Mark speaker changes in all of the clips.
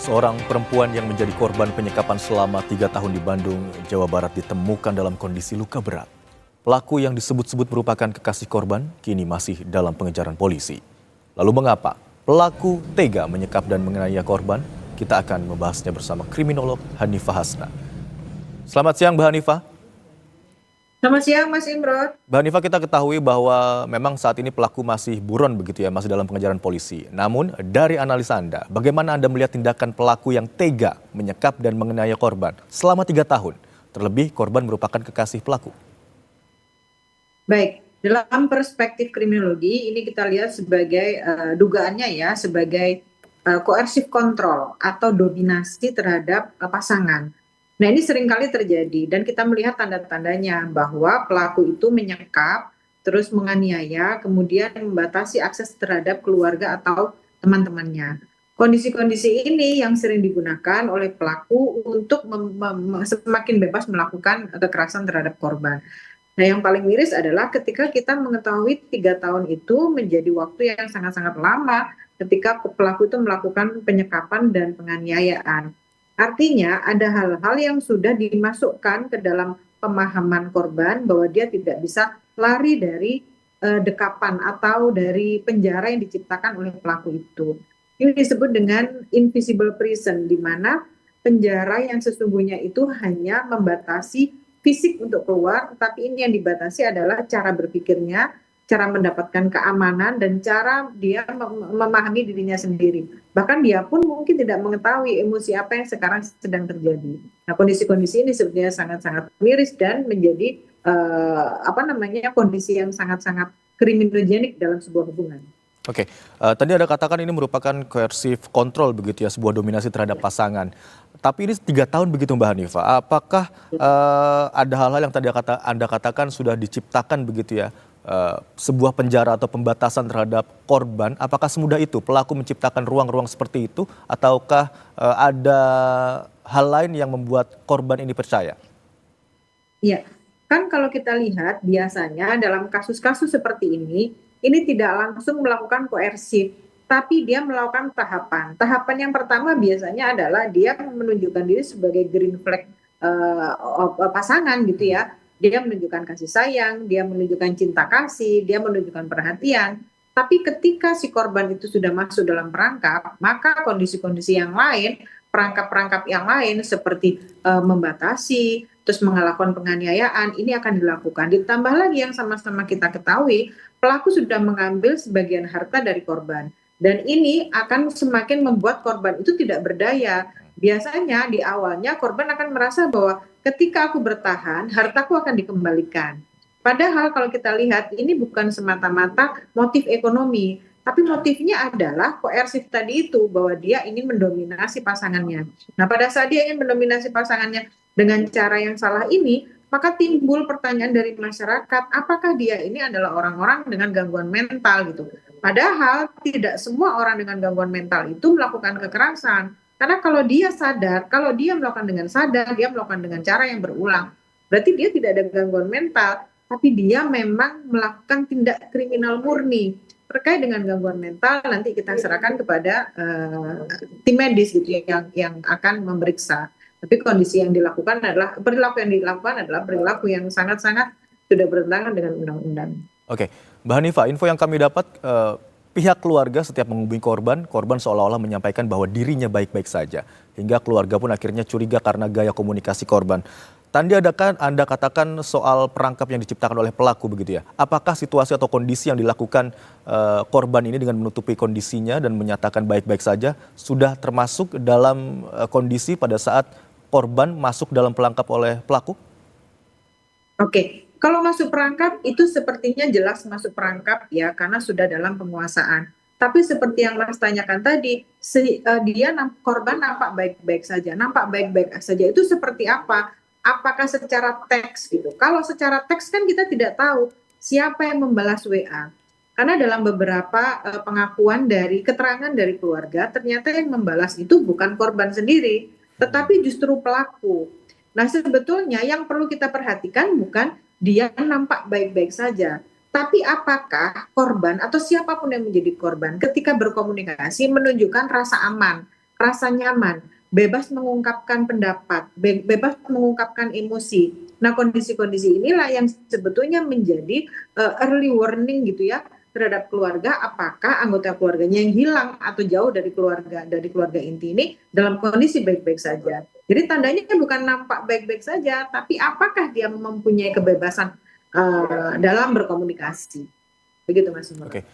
Speaker 1: Seorang perempuan yang menjadi korban penyekapan selama 3 tahun di Bandung, Jawa Barat ditemukan dalam kondisi luka berat. Pelaku yang disebut-sebut merupakan kekasih korban kini masih dalam pengejaran polisi. Lalu mengapa pelaku tega menyekap dan menganiaya korban? Kita akan membahasnya bersama kriminolog Hanifah Hasna. Selamat siang Mbak Hanifah.
Speaker 2: Selamat siang Mas Imron.
Speaker 1: Mbak Hanifah, kita ketahui bahwa memang saat ini pelaku masih buron begitu ya, masih dalam pengejaran polisi. Namun dari analisa Anda, bagaimana Anda melihat tindakan pelaku yang tega menyekap dan menganiaya korban selama 3 tahun? Terlebih korban merupakan kekasih pelaku.
Speaker 2: Baik, dalam perspektif kriminologi ini kita lihat sebagai dugaannya ya sebagai coercive control atau dominasi terhadap pasangan. Nah ini seringkali terjadi dan kita melihat tanda-tandanya bahwa pelaku itu menyekap, terus menganiaya, kemudian membatasi akses terhadap keluarga atau teman-temannya. Kondisi-kondisi ini yang sering digunakan oleh pelaku untuk semakin bebas melakukan kekerasan terhadap korban. Nah, yang paling miris adalah ketika kita mengetahui 3 tahun itu menjadi waktu yang sangat-sangat lama ketika pelaku itu melakukan penyekapan dan penganiayaan. Artinya ada hal-hal yang sudah dimasukkan ke dalam pemahaman korban bahwa dia tidak bisa lari dari dekapan atau dari penjara yang diciptakan oleh pelaku itu. Ini disebut dengan invisible prison, di mana penjara yang sesungguhnya itu hanya membatasi fisik untuk keluar, tetapi ini yang dibatasi adalah cara berpikirnya, cara mendapatkan keamanan, dan cara dia memahami dirinya sendiri. Bahkan dia pun mungkin tidak mengetahui emosi apa yang sekarang sedang terjadi. Nah, kondisi-kondisi ini sebenarnya sangat-sangat miris dan menjadi kondisi yang sangat-sangat kriminogenik dalam sebuah hubungan.
Speaker 1: Oke, tadi Anda katakan ini merupakan coercive control begitu ya, sebuah dominasi terhadap pasangan. Tapi ini 3 tahun begitu Mbak Hanifah. Apakah ada hal-hal yang tadi Anda katakan sudah diciptakan begitu ya, sebuah penjara atau pembatasan terhadap korban? Apakah semudah itu pelaku menciptakan ruang-ruang seperti itu, ataukah ada hal lain yang membuat korban ini percaya?
Speaker 2: Iya, kan kalau kita lihat biasanya dalam kasus-kasus seperti ini tidak langsung melakukan koersif, tapi dia melakukan tahapan. Tahapan yang pertama biasanya adalah dia menunjukkan diri sebagai green flag pasangan gitu ya. Dia menunjukkan kasih sayang, dia menunjukkan cinta kasih, dia menunjukkan perhatian. Tapi ketika si korban itu sudah masuk dalam perangkap, maka kondisi-kondisi yang lain, perangkap-perangkap yang lain seperti membatasi, terus melakukan penganiayaan, ini akan dilakukan. Ditambah lagi yang sama-sama kita ketahui, pelaku sudah mengambil sebagian harta dari korban. Dan ini akan semakin membuat korban itu tidak berdaya. Biasanya di awalnya korban akan merasa bahwa ketika aku bertahan, hartaku akan dikembalikan. Padahal kalau kita lihat ini bukan semata-mata motif ekonomi, tapi motifnya adalah koersif tadi itu, bahwa dia ingin mendominasi pasangannya. Nah, pada saat dia ingin mendominasi pasangannya dengan cara yang salah ini, maka timbul pertanyaan dari masyarakat, apakah dia ini adalah orang-orang dengan gangguan mental gitu. Padahal tidak semua orang dengan gangguan mental itu melakukan kekerasan. Karena kalau dia sadar, kalau dia melakukan dengan sadar, dia melakukan dengan cara yang berulang, berarti dia tidak ada gangguan mental, tapi dia memang melakukan tindak kriminal murni. Terkait dengan gangguan mental, nanti kita serahkan kepada tim medis gitu yang akan memeriksa. Tapi kondisi yang dilakukan adalah perilaku yang sangat-sangat sudah bertentangan dengan undang-undang.
Speaker 1: Oke, Mbak Hanifah, info yang kami dapat, pihak keluarga setiap menghubungi korban seolah-olah menyampaikan bahwa dirinya baik-baik saja. Hingga keluarga pun akhirnya curiga karena gaya komunikasi korban. Tadi Anda katakan soal perangkap yang diciptakan oleh pelaku begitu ya. Apakah situasi atau kondisi yang dilakukan korban ini dengan menutupi kondisinya dan menyatakan baik-baik saja sudah termasuk dalam kondisi pada saat korban masuk dalam perangkap oleh pelaku?
Speaker 2: Oke, kalau masuk perangkap itu sepertinya jelas masuk perangkap ya, karena sudah dalam penguasaan. Tapi seperti yang Mas tanyakan tadi, korban nampak baik-baik saja. Nampak baik-baik saja itu seperti apa? Apakah secara teks gitu? Kalau secara teks kan kita tidak tahu siapa yang membalas WA. Karena dalam beberapa pengakuan dari keterangan dari keluarga, ternyata yang membalas itu bukan korban sendiri, tetapi justru pelaku. Nah, sebetulnya yang perlu kita perhatikan bukan dia nampak baik-baik saja, tapi apakah korban atau siapapun yang menjadi korban ketika berkomunikasi menunjukkan rasa aman, rasa nyaman, bebas mengungkapkan pendapat, bebas mengungkapkan emosi. Nah, kondisi-kondisi inilah yang sebetulnya menjadi early warning gitu ya terhadap keluarga, apakah anggota keluarganya yang hilang atau jauh dari keluarga inti ini dalam kondisi baik-baik saja. Jadi tandanya bukan nampak baik-baik saja, tapi apakah dia mempunyai kebebasan dalam berkomunikasi. Begitu Mas Umar.
Speaker 1: Oke,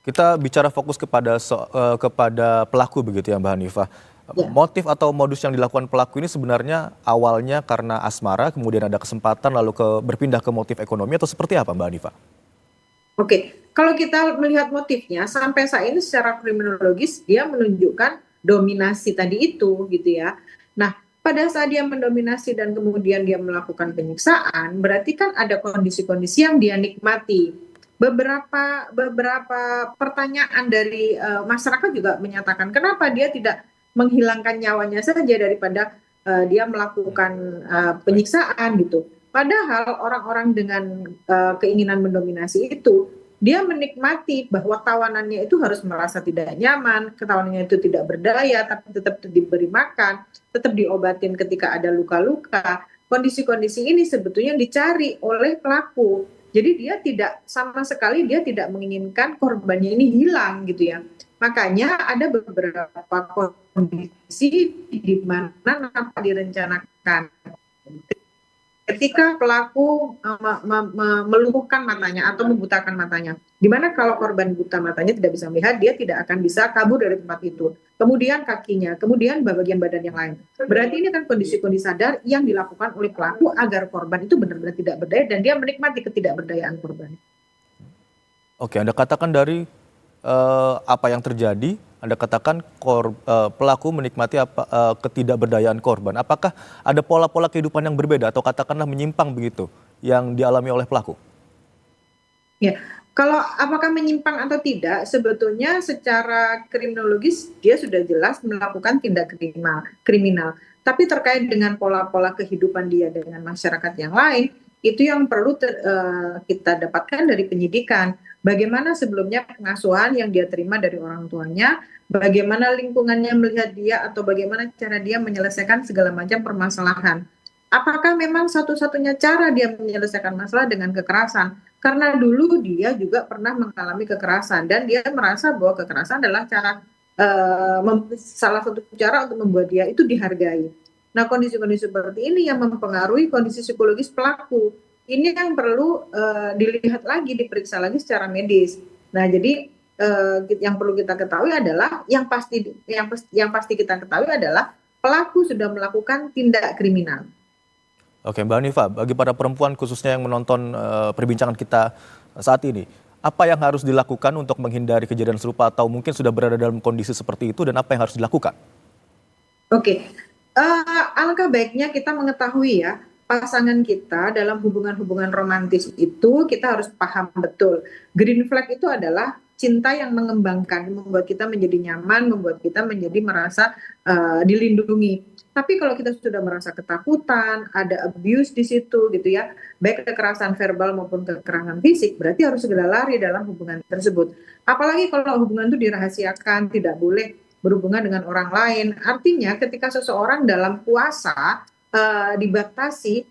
Speaker 1: kita bicara fokus kepada pelaku begitu ya Mbak Hanifah.
Speaker 2: Ya.
Speaker 1: Motif atau modus yang dilakukan pelaku ini sebenarnya awalnya karena asmara, kemudian ada kesempatan lalu berpindah ke motif ekonomi atau seperti apa Mbak Hanifah?
Speaker 2: Oke, kalau kita melihat motifnya sampai saat ini secara kriminologis dia menunjukkan dominasi tadi itu gitu ya. Nah, pada saat dia mendominasi dan kemudian dia melakukan penyiksaan, berarti kan ada kondisi-kondisi yang dia nikmati. Beberapa pertanyaan dari masyarakat juga menyatakan kenapa dia tidak menghilangkan nyawanya saja daripada dia melakukan penyiksaan gitu. Padahal orang-orang dengan keinginan mendominasi itu, dia menikmati bahwa tawanannya itu harus merasa tidak nyaman, tawanannya itu tidak berdaya, tapi tetap diberi makan, tetap diobatin ketika ada luka-luka. Kondisi-kondisi ini sebetulnya dicari oleh pelaku. Jadi dia tidak sama sekali dia tidak menginginkan korbannya ini hilang gitu ya. Makanya ada beberapa kondisi di mana nampak direncanakan ketika pelaku melumpuhkan matanya atau membutakan matanya. Dimana kalau korban buta matanya tidak bisa melihat, dia tidak akan bisa kabur dari tempat itu. Kemudian kakinya, kemudian bagian badan yang lain. Berarti ini kan kondisi-kondisi sadar yang dilakukan oleh pelaku agar korban itu benar-benar tidak berdaya dan dia menikmati ketidakberdayaan korban.
Speaker 1: Oke, Anda katakan dari apa yang terjadi, Anda katakan pelaku menikmati ketidakberdayaan korban. Apakah ada pola-pola kehidupan yang berbeda atau katakanlah menyimpang begitu yang dialami oleh pelaku?
Speaker 2: Ya, kalau apakah menyimpang atau tidak, sebetulnya secara kriminologis dia sudah jelas melakukan tindak kriminal. Tapi terkait dengan pola-pola kehidupan dia dengan masyarakat yang lain, itu yang perlu kita dapatkan dari penyidikan. Bagaimana sebelumnya pengasuhan yang dia terima dari orang tuanya, bagaimana lingkungannya melihat dia, atau bagaimana cara dia menyelesaikan segala macam permasalahan. Apakah memang satu-satunya cara dia menyelesaikan masalah dengan kekerasan? Karena dulu dia juga pernah mengalami kekerasan dan dia merasa bahwa kekerasan adalah salah satu cara untuk membuat dia itu dihargai. Nah, kondisi-kondisi seperti ini yang mempengaruhi kondisi psikologis pelaku. Ini yang perlu dilihat lagi, diperiksa lagi secara medis. Nah, jadi yang perlu kita ketahui adalah yang pasti kita ketahui adalah pelaku sudah melakukan tindak kriminal.
Speaker 1: Oke, Mbak Hanifah, bagi para perempuan khususnya yang menonton perbincangan kita saat ini, apa yang harus dilakukan untuk menghindari kejadian serupa atau mungkin sudah berada dalam kondisi seperti itu dan apa yang harus dilakukan?
Speaker 2: Oke, alangkah baiknya kita mengetahui ya, pasangan kita dalam hubungan-hubungan romantis itu kita harus paham betul. Green flag itu adalah cinta yang mengembangkan, membuat kita menjadi nyaman, membuat kita menjadi merasa dilindungi. Tapi kalau kita sudah merasa ketakutan, ada abuse di situ gitu ya, baik kekerasan verbal maupun kekerasan fisik, berarti harus segera lari dalam hubungan tersebut. Apalagi kalau hubungan itu dirahasiakan, tidak boleh berhubungan dengan orang lain. Artinya ketika seseorang dalam puasa dibatasi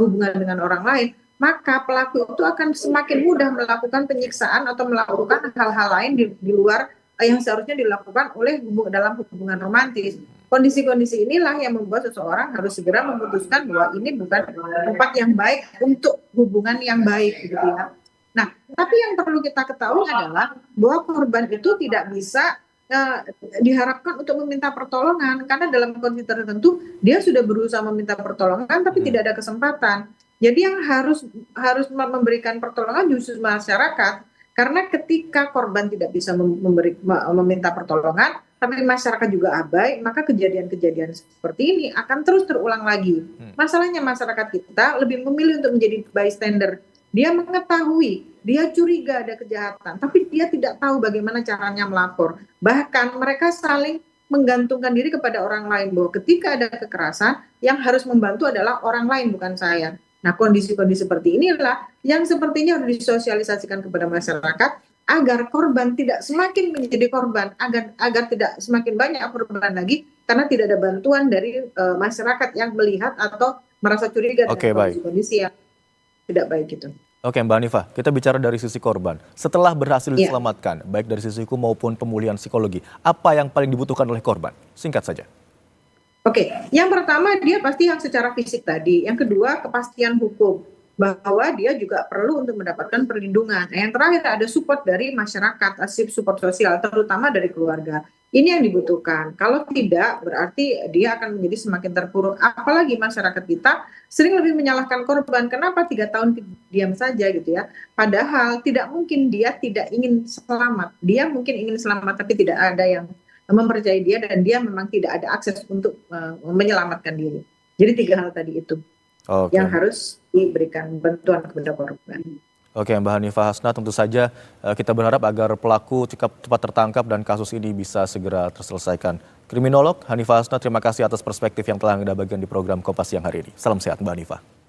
Speaker 2: hubungan dengan orang lain, maka pelaku itu akan semakin mudah melakukan penyiksaan atau melakukan hal-hal lain di luar yang seharusnya dilakukan oleh dalam hubungan romantis. Kondisi-kondisi inilah yang membuat seseorang harus segera memutuskan bahwa ini bukan tempat yang baik untuk hubungan yang baik gitu ya. Nah, tapi yang perlu kita ketahui adalah bahwa korban itu tidak bisa diharapkan untuk meminta pertolongan karena dalam kondisi tertentu dia sudah berusaha meminta pertolongan tapi tidak ada kesempatan. Jadi yang harus memberikan pertolongan justru masyarakat, karena ketika korban tidak bisa meminta pertolongan tapi masyarakat juga abai, maka kejadian-kejadian seperti ini akan terus terulang lagi. Masalahnya masyarakat kita lebih memilih untuk menjadi bystander. Dia mengetahui, dia curiga ada kejahatan, tapi dia tidak tahu bagaimana caranya melapor. Bahkan mereka saling menggantungkan diri kepada orang lain, bahwa ketika ada kekerasan, yang harus membantu adalah orang lain, bukan saya. Nah, kondisi-kondisi seperti inilah yang sepertinya harus disosialisasikan kepada masyarakat, agar korban tidak semakin menjadi korban, agar tidak semakin banyak korban lagi, karena tidak ada bantuan dari masyarakat yang melihat atau merasa curiga
Speaker 1: Oke,
Speaker 2: dengan
Speaker 1: baik.
Speaker 2: kondisi yang tidak baik itu.
Speaker 1: Oke, Mbak Hanifah, kita bicara dari sisi korban. Setelah berhasil
Speaker 2: Iya.
Speaker 1: diselamatkan, baik dari sisi hukum maupun pemulihan psikologi, apa yang paling dibutuhkan oleh korban? Singkat saja.
Speaker 2: Oke, yang pertama dia pasti yang secara fisik tadi. Yang kedua kepastian hukum bahwa dia juga perlu untuk mendapatkan perlindungan. Yang terakhir ada support dari masyarakat, asip support sosial, terutama dari keluarga. Ini yang dibutuhkan. Kalau tidak, berarti dia akan menjadi semakin terpuruk. Apalagi masyarakat kita sering lebih menyalahkan korban. Kenapa 3 tahun diam saja gitu ya? Padahal tidak mungkin dia tidak ingin selamat. Dia mungkin ingin selamat, tapi tidak ada yang mempercayai dia dan dia memang tidak ada akses untuk menyelamatkan diri. Jadi 3 hal tadi itu yang
Speaker 1: Oke.
Speaker 2: harus diberikan bantuan kepada korban.
Speaker 1: Oke, Mbak Hanifah Hasna, tentu saja kita berharap agar pelaku cepat tertangkap dan kasus ini bisa segera terselesaikan. Kriminolog Hanifah Hasna, terima kasih atas perspektif yang telah Anda bagikan di program Kompas siang hari ini. Salam sehat, Mbak Hanifah.